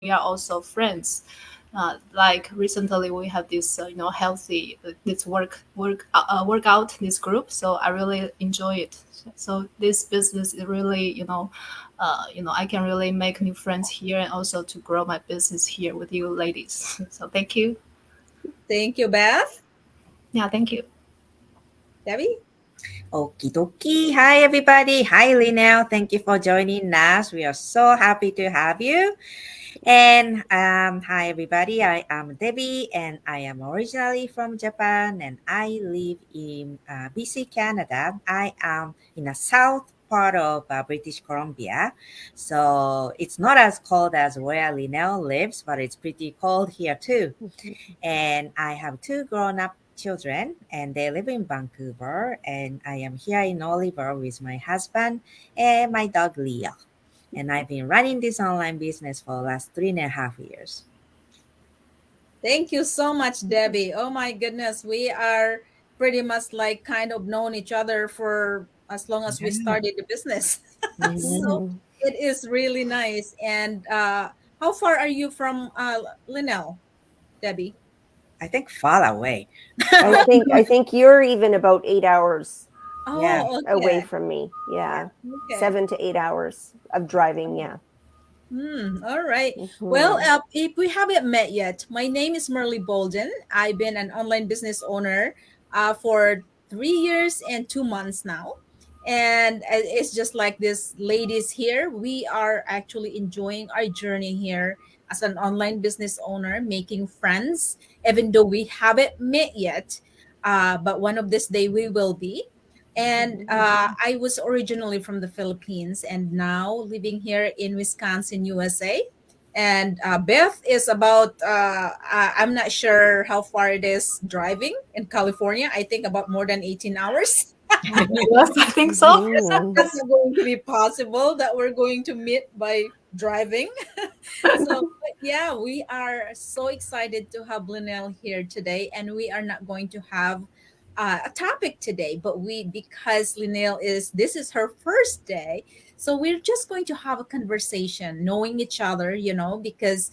we are also friends. Like recently, we have this healthy this workout this group. So I really enjoy it. So this business is really I can really make new friends here and also to grow my business here with you ladies. So thank you. Thank you, Beth. Yeah, thank you. Debbie? Okie dokie. Hi, everybody. Hi, Linnell. Thank you for joining us. We are so happy to have you. And hi, everybody. I am Debbie, and I am originally from Japan, and I live in BC, Canada. I am in the south part of British Columbia. So it's not as cold as where Linnell lives, but it's pretty cold here too. And I have two grown-up children, and they live in Vancouver, and I am here in Oliver with my husband and my dog Leo. And I've been running this online business for the last 3.5 years. Thank you so much, Debbie. Oh my goodness, we are pretty much like kind of known each other for as long as we Yeah. started the business. So Mhm. Mhm. it is really nice. And how far are you from Linnell, Debbie? I think far away. I Oh, think I think you're even about 8 hours Yeah. oh, away okay. from me. Yeah, Okay. 7 to 8 hours of driving. Yeah. All right. Well, Hmm. if we haven't met yet, my name is Merly Bolden. I've been an online business owner for 3 years and 2 months now. And it's just like this ladies here. We are actually enjoying our journey here as an online business owner, making friends, even though we haven't met yet. But one of this day we will be. And I was originally from the Philippines and now living here in Wisconsin, USA. And Beth is about, I'm not sure how far it is driving in California. I think about more than 18 hours. Yes, I think so. Hmm. That's not going to be possible that we're going to meet by driving. So, but yeah, we are so excited to have Linnell here today, and we are not going to have a topic today, but because Linnell this is her first day, so we're just going to have a conversation, knowing each other, because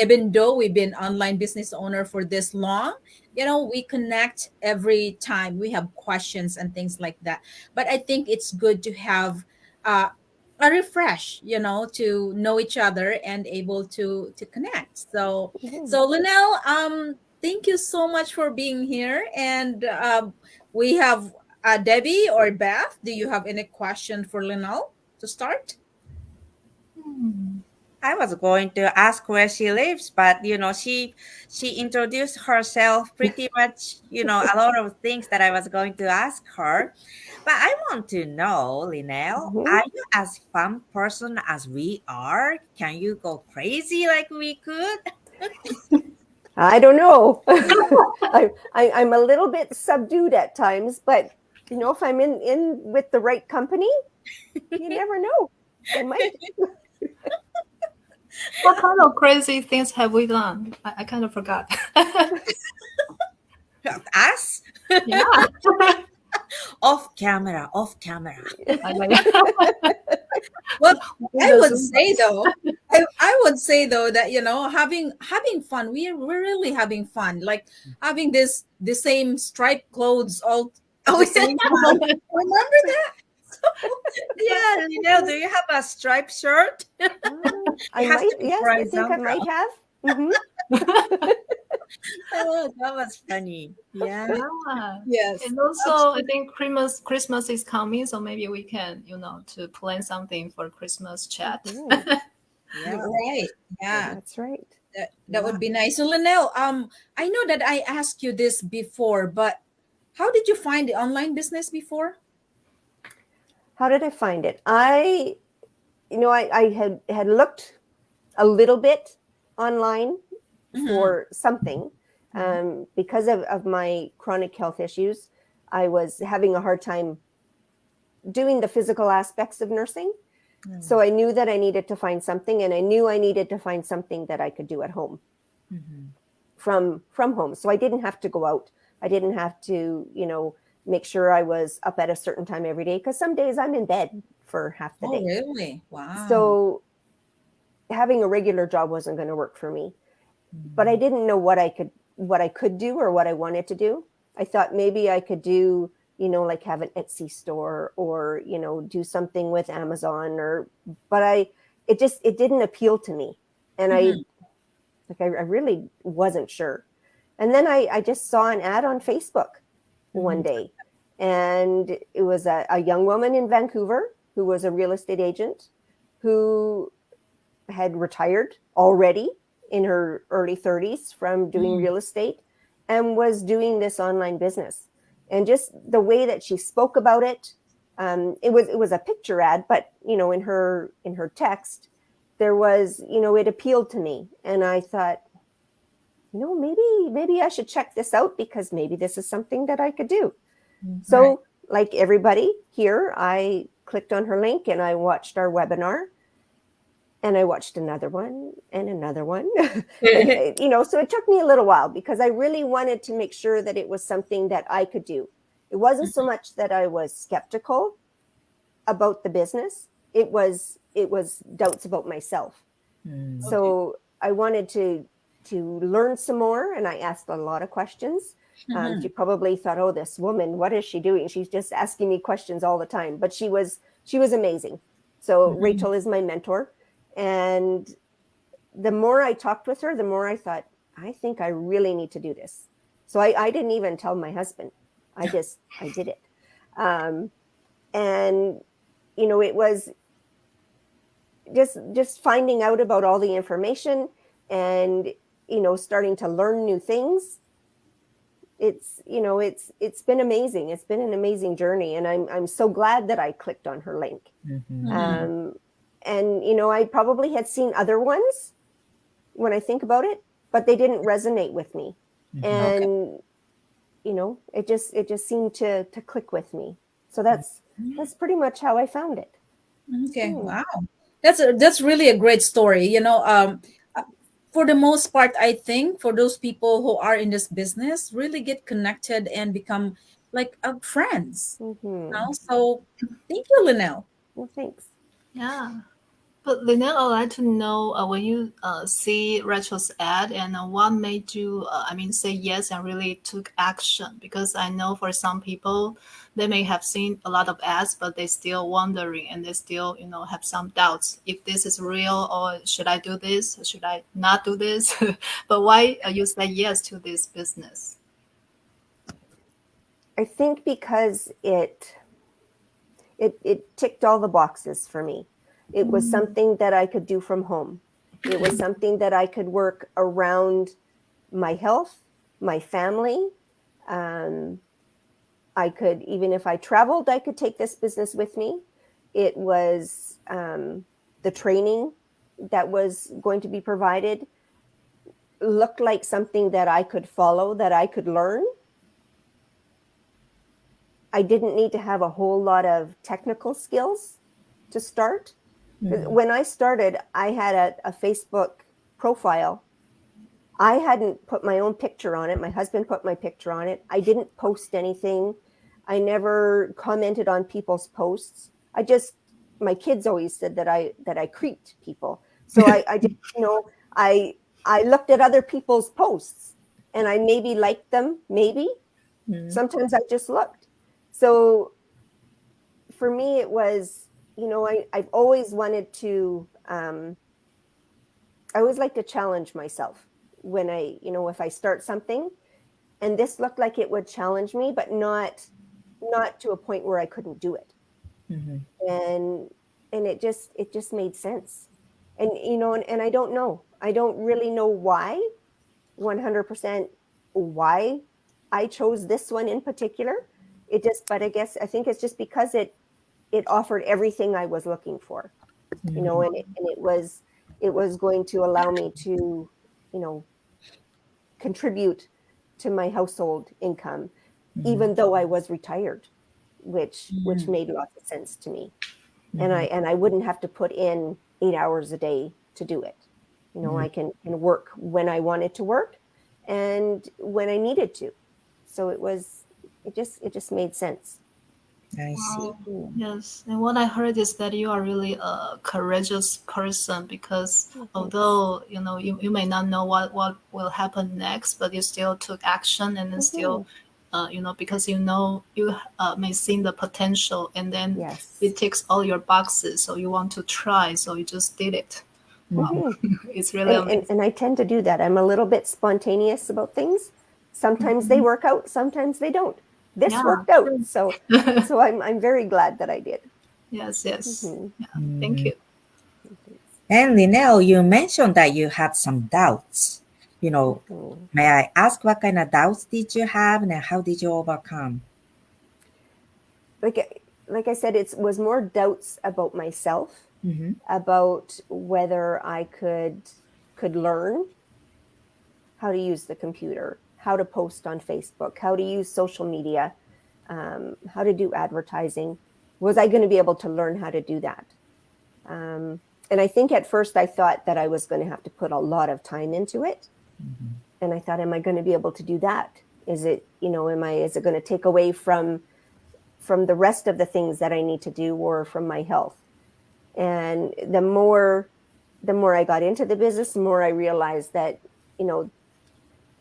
even though we've been online business owner for this long, we connect every time we have questions and things like that. But I think it's good to have uh, a refresh, to know each other and able to connect. So Linnell, thank you so much for being here. And we have Debbie or Beth. Do you have any question for Linnell to start? Hmm. I was going to ask where she lives, but she introduced herself pretty much, a lot of things that I was going to ask her. But I want to know, Linnell, Hmm. are you as fun person as we are? Can you go crazy like we could? I don't know. I'm a little bit subdued at times, but if I'm in with the right company, you never know. I might. What kind of crazy things have we done? I kind of forgot. Us? Yeah. Off camera, off camera. I like Well, do I the would Zumba. say though, I would say though that having fun. We're really having fun. Like having the same striped clothes all at Oh, the same time. Remember that? yeah, do you have a striped shirt? I It has might. to be Yes, I think I might horizontal. have. Hmm. Oh, that was funny. Yeah. Yeah. Yes, And also, I absolutely. think Christmas is coming, so maybe we can, to plan something for Christmas chat. Hmm. Yeah. You're right. Yeah, That's right. that Yeah. would be nice. So Linnell, I know that I asked you this before, but how did you find the online business before? How did I find it? I had looked a little bit online Mm-hmm. for something Mm-hmm. because of my chronic health issues. I was having a hard time doing the physical aspects of nursing. Mm. So I knew that I needed to find something, and I knew I needed to find something that I could do at home Mhm. from home. So I didn't have to go out. I didn't have to, make sure I was up at a certain time every day because some days I'm in bed for half the Oh, day. really? Wow. So having a regular job wasn't going to work for me. But I didn't know what I could do or what I wanted to do. I thought maybe I could do, like have an Etsy store or, do something with Amazon but it didn't appeal to me. And I really wasn't sure. And then I just saw an ad on Facebook one day, and it was a young woman in Vancouver who was a real estate agent who had retired already in her early 30s from doing real estate and was doing this online business. And just the way that she spoke about it, it was a picture ad, but in her text, there was, it appealed to me. And I thought, maybe I should check this out, because maybe this is something that I could do. So like everybody here, I clicked on her link and I watched our webinar, and I watched another one and another one. And, so it took me a little while, because I really wanted to make sure that it was something that I could do. It wasn't so much that I was skeptical about the business. It was doubts about myself. So I wanted to learn some more, and I asked a lot of questions. She probably thought, oh, this woman, what is she doing? She's just asking me questions all the time. But she was amazing. So Rachel is my mentor. And the more I talked with her, the more I thought, I think I really need to do this. So I didn't even tell my husband. I did it. And, it was just finding out about all the information and, starting to learn new things. It's been amazing. It's been an amazing journey. And I'm so glad that I clicked on her link. And, I probably had seen other ones when I think about it, but they didn't resonate with me. And, it just seemed to click with me. So that's pretty much how I found it. Okay. Wow. That's really a great story. For the most part, I think for those people who are in this business, really get connected and become like friends. So thank you, Linnell. Well, thanks. Yeah. But Lynette, I'd like to know when you see Rachel's ad, and what made you, say yes and really took action? Because I know for some people, they may have seen a lot of ads, but they still wondering, and they still, have some doubts if this is real, or should I do this? Or should I not do this? But why you say yes to this business? I think because it ticked all the boxes for me. It was something that I could do from home. It was something that I could work around my health, my family. I could, even if I traveled, I could take this business with me. It was the training that was going to be provided looked like something that I could follow, that I could learn. I didn't need to have a whole lot of technical skills to start. When I started, I had a Facebook profile. I hadn't put my own picture on it. My husband put my picture on it. I didn't post anything. I never commented on people's posts. My kids always said that I creeped people. So I just, I looked at other people's posts and I maybe liked them, maybe. Sometimes I just looked. So for me, it was, I've always wanted to, I always like to challenge myself when if I start something, and this looked like it would challenge me, but not to a point where I couldn't do it. And it just made sense. And, and I don't really know why, 100% why I chose this one in particular. But I think it's just because it offered everything I was looking for, and it was going to allow me to, contribute to my household income, even though I was retired, which made lots of sense to me. And I wouldn't have to put in 8 hours a day to do it. I can work when I wanted to work and when I needed to. So it just made sense. I see. Wow. Yes, and what I heard is that you are really a courageous person because Oh, thanks. although you may not know what will happen next, but you still took action and then Hmm. still, because you may see the potential and then Yes. it ticks all your boxes, so you want to try, so you just did it. Wow, Mhm. Hmm. it's really amazing. And I tend to do that. I'm a little bit spontaneous about things. Sometimes they work out, sometimes they don't. This Yeah, worked out, true. so I'm very glad that I did. Yes, yes. Hmm. Yeah, thank Mhm. you. And Linnell, you mentioned that you had some doubts. You know, Hmm. may I ask what kind of doubts did you have and how did you overcome? Like I said, it was more doubts about myself, Mm-hmm. about whether I could learn how to use the computer, how to post on Facebook, how to use social media, how to do advertising. Was I going to be able to learn how to do that? Um, and I think at first I thought that I was going to have to put a lot of time into it. Mm-hmm. And I thought, am I going to be able to do that? Is it, is it going to take away from the rest of the things that I need to do or from my health? And the more I got into the business, the more I realized that, you know,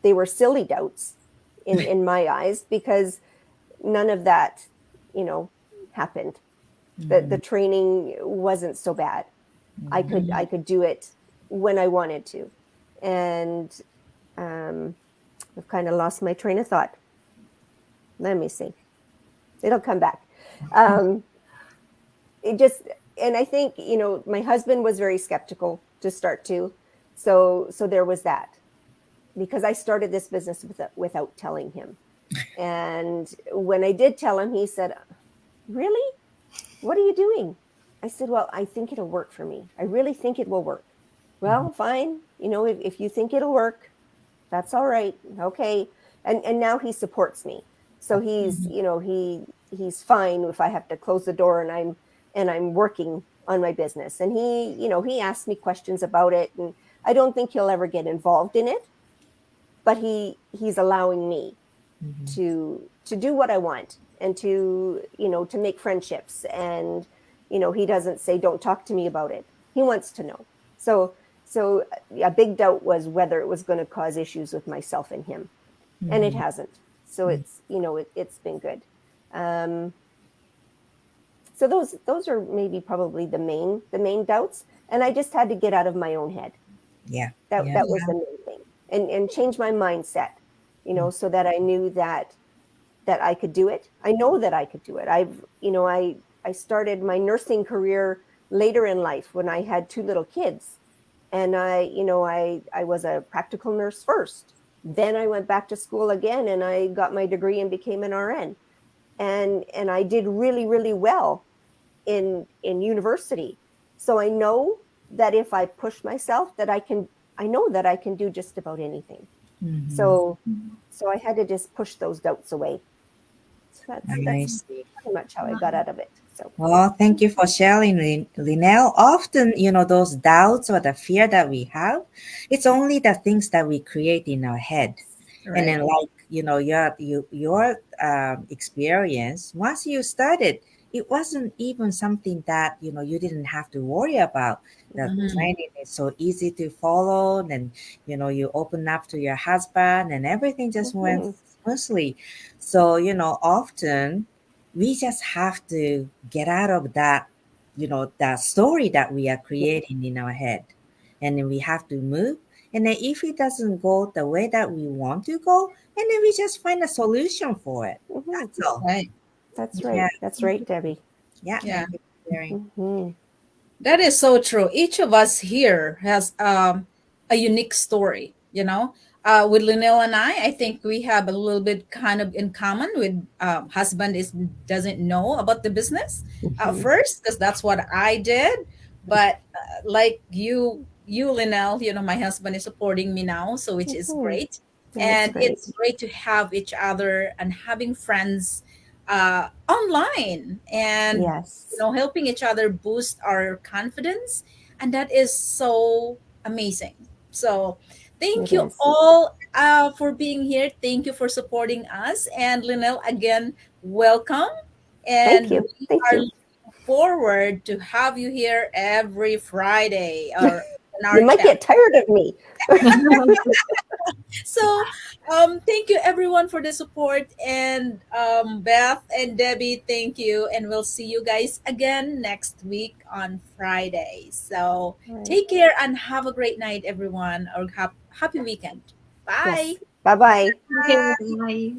they were silly doubts in my eyes, because none of that, you know, happened. The Mm-hmm. training wasn't so bad. I Mm-hmm. could I Mhm. could do it when I wanted to. And um, I've kind of lost my train of thought. Let me see. It'll come back. Um, it just and I think, my husband was very skeptical to start to. So there was that, because I started this business without telling him. And when I did tell him, he said, "Really? What are you doing?" I said, "Well, I think it'll work for me. I really think it will work." "Well, fine. If you think it'll work, that's all right. Okay." And now he supports me. So Mhm. he's fine if I have to close the door and I'm working on my business. And he asks me questions about it, and I don't think he'll ever get involved in it, but he's allowing me Mm-hmm. to do what I want, and to make friendships. And he doesn't say, "Don't talk to me about it." He wants to know. So a big doubt was whether it was going to cause issues with myself and him, and it Mm-hmm. hasn't. So it's been good. um so those are maybe probably the main doubts, and I just had to get out of my own head. Yeah. that Yeah. that was the main thing, and change my mindset, so that I knew that I could do it. I know that I could do it. I started my nursing career later in life, when I had two little kids. And I was a practical nurse first. Then I went back to school again, and I got my degree and became an RN. And I did really, really well in university. So I know that if I push myself, I know that I can do just about anything. Mm-hmm. So I had to just push those doubts away. So I that's see. pretty much how I got out of it. So Well, thank you for sharing, Linnell. Often, those doubts or the fear that we have, it's only the things that we create in our head. And Right. then, like, your experience, once you started, it wasn't even something that, you didn't have to worry about. The mhm, Mhm. training is so easy to follow. And, you open up to your husband and everything just went mhm, smoothly. So, often we just have to get out of that story that we are creating in our head. And then we have to move. And then if it doesn't go the way that we want to go, and then we just find a solution for it. mhm. That's all. Right. That's Yeah. right. That's right, Debbie. Yeah. Yeah. Thank you for sharing. Mhm, That is so true. Each of us here has a unique story, With Linnell and I think we have a little bit kind of in common. With husband is doesn't know about the business at mhm. first, because that's what I did. But like you, Linnell, my husband is supporting me now, so which is Mhm. great. That's And great. it's great to have each other and having friends online, and Yes, helping each other boost our confidence. And that is so amazing. So thank it you is. all for being here. Thank you for supporting us. And Linnell, again, welcome. And you. we Thank are you. looking forward to have you here every Friday or on our You might chat. get tired of me. So, thank you everyone for the support, and Beth and Debbie, thank you, and we'll see you guys again next week on Friday. So, All right. take care and have a great night, everyone, or happy weekend. Bye. Yes. Bye bye. Okay, bye.